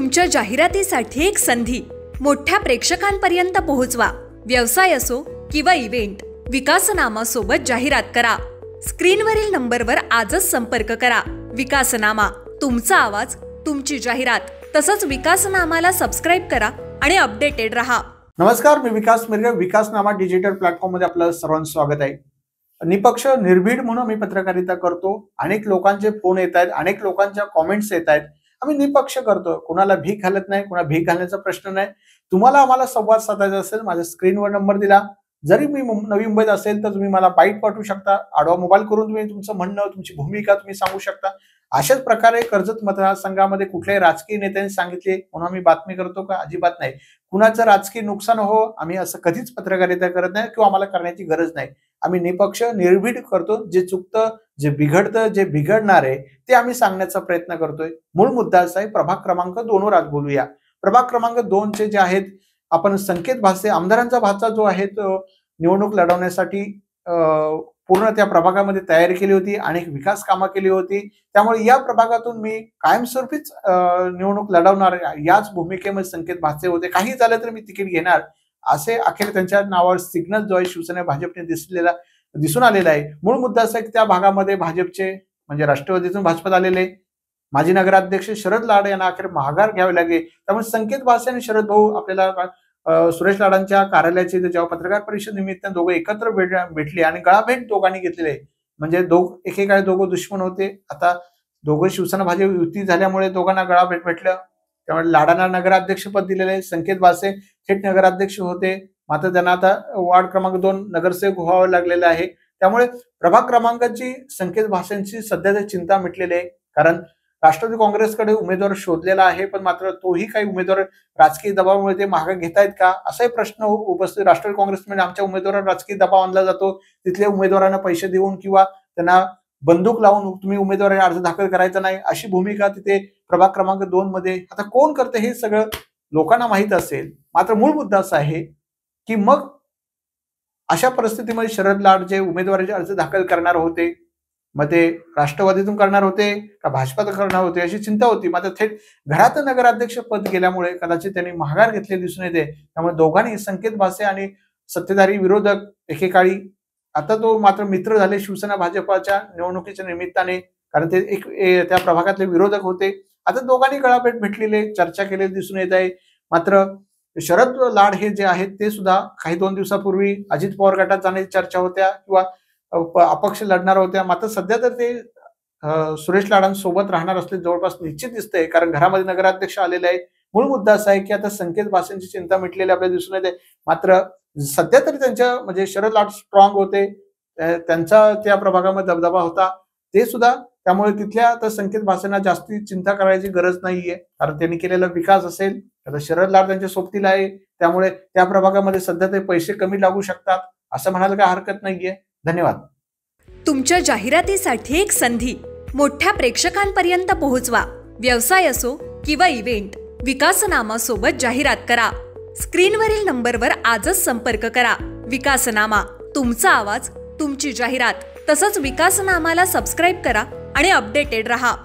तुमच्या जाहिरातीसाठी एक संधी मोठ्या प्रेक्षकांपर्यंत पोहोचवा। व्यवसाय असो किंवा इव्हेंट, विकासनामा सोबत जाहिरात करा। स्क्रीनवरील नंबरवर आजच संपर्क करा। विकासनामा, तुमचा आवाज, तुमची जाहिरात। तसंच विकासनामाला सबस्क्राइब करा आणि अपडेटेड रहा। नमस्कार, मी विकास मिरगे। विकासनामा डिजिटल प्लॅटफॉर्म मध्ये आपलं सर्वांचं स्वागत आहे। निपक्ष निर्भीड म्हणून मी पत्रकारिता करतो। अनेक लोकांचे फोन येत आहेत, अनेक लोकांच्या कमेंट्स येत आहेत। आम्ही निपक्ष करतो, कुणाला भीक घालत नाही, कुणा भीक घालण्याचा प्रश्न नाही। तुम्हाला आम्हाला संवाद साधायचा असेल, माझ्या स्क्रीनवर नंबर दिला। जरी मी नवी मुंबईत असेल तर तुम्ही मला बाईट पाठवू शकता, आडवा मोबाईल करून तुम्ही तुमचं म्हणणं, तुमची भूमिका तुम्ही सांगू शकता। अशाच प्रकारे कर्जत मतदारसंघामध्ये कुठल्याही राजकीय नेत्यांनी सांगितले म्हणून आम्ही बातमी करतो का? अजिबात नाही। कुणाचं राजकीय नुकसान हो, आम्ही असं कधीच पत्रकारिता करत नाही किंवा आम्हाला करण्याची गरज नाही। आम्ही निपक्ष निर्भीड करतो। जे चुकतं, जे बिघडतं, जे बिघडणार आहे ते आम्ही सांगण्याचा प्रयत्न करतोय। मूळ मुद्दा असा आहे, प्रभाग क्रमांक 2 वर आज बोलूया। प्रभाग क्रमांक 2 चे जे आहेत, आपण संकेत भासे आमदारांचा भाचा जो आहे तो निवडणूक लढवण्यासाठी पूर्ण त्या प्रभागामध्ये तयारी केली होती, अनेक विकास कामं केली होती। त्यामुळे या प्रभागातून मी कायमस्वरूपीच निवडणूक लढवणार याच भूमिकेमध्ये संकेत भासे होते। काही झालं तर मी तिकीट घेणार असे अखेर त्यांच्या नावावर सिग्नल जो आहे शिवसेना भाजपने दिसून आलेला आहे। मूळ मुद्दा असा आहे की त्या भागामध्ये भाजपचे म्हणजे राष्ट्रवादीतून भाजपात आलेले माजी नगराध्यक्ष शरद लाड यांना अखेर माघार घ्यावे लागले। त्यामुळे संकेत भासे आणि शरद भाऊ आपल्याला सुरेश लाडांच्या कार्यालयाचे जेव्हा पत्रकार परिषद निमित्त दोघे एकत्र भेटले आणि गळाभेट दोघांनी घेतलेले, म्हणजे एकेकाळी दोघं दुश्मन होते, आता दोघं शिवसेना भाजप युती झाल्यामुळे दोघांना गळाभेट भेटलं। त्यामुळे लाडांना नगराध्यक्षपद दिलेले, संकेत भासे थेट नगराध्यक्ष होते, मात्र त्यांना आता वार्ड क्रमांक 2 नगरसेवक व्हावं लागलेलं आहे। त्यामुळे प्रभाग क्रमांकाची संकेत भासेंची सध्या चिंता मिटलेली आहे, कारण राष्ट्रवादी काँग्रेसकडे उमेदवार शोधलेला आहे, पण मात्र तोही काही उमेदवार राजकीय दबावामुळे ते मागे घेतायत का असाही प्रश्न उपस्थित। राष्ट्रवादी काँग्रेसमध्ये आमच्या उमेदवारांवर राजकीय दबाव आणला जातो, तिथल्या उमेदवारांना पैसे देऊन किंवा त्यांना बंदूक लावून तुम्ही उमेदवारी अर्ज दाखल करायचा नाही अशी भूमिका तिथे प्रभाग क्रमांक 2 मध्ये आता कोण करते हे सगळं लोकांना माहित असेल। मात्र मूळ मुद्दा असा आहे की मग अशा परिस्थितीमध्ये शरद लाड जे उमेदवारीचे अर्ज दाखल करणार होते, मग ते राष्ट्रवादीतून करणार होते का भाजपात करणार होते अशी चिंता होती। मात्र थेट घरात नगराध्यक्ष पद गेल्यामुळे कदाचित त्यांनी माघार घेतले दिसून येते। त्यामुळे दोघांनी संकेत भासे आणि सत्तेधारी विरोधक एकेकाळी, आता तो मात्र मित्र झाले शिवसेना भाजपाच्या निवडणुकीच्या निमित्ताने, कारण ते त्या प्रभागातले विरोधक होते। आता दोघांनी गळाभेट भेटलेले, चर्चा केलेली दिसून येत आहे। मात्र शरद लाड हे जे आहेत ते सुद्धा काही 2 दिवसापूर्वी अजित पवार गटात जाण्याची चर्चा होत्या किंवा अपक्ष लढणार होत्या, मात्र सध्या तर ते सुरेश लाडांसोबत राहणार असले जवळपास निश्चित दिसतंय, कारण घरामध्ये नगराध्यक्ष आलेले आहे। मूळ मुद्दा असा आहे की आता संकेत भासेंची चिंता मिटलेली आपल्याला दिसून येते। मात्र सध्या तरी त्यांच्या म्हणजे शरद लाड स्ट्रॉंग होते, त्यांचा त्या प्रभागामध्ये दबदबा होता ते सुद्धा, त्यामुळे तिथल्या आता संकेत भासेंना जास्ती चिंता करायची गरज नाहीये, कारण त्यांनी केलेला विकास असेल। आता शरद लाड त्यांच्या सोबतीला आहे, त्यामुळे त्या प्रभागामध्ये सध्या ते पैसे कमी लागू शकतात असं म्हणायला काही हरकत नाहीये। धन्यवाद। तुमच्या जाहिरातीसाठी एक संधी मोठ्या प्रेक्षकांपर्यंत पोहोचवा। व्यवसाय असो किंवा इव्हेंट, विकासनामा सोबत जाहिरात करा। स्क्रीनवरील नंबरवर आजच संपर्क करा। विकासनामा, तुमचा आवाज, तुमची जाहिरात। तसंच विकासनामाला सबस्क्राइब करा आणि अपडेटेड रहा।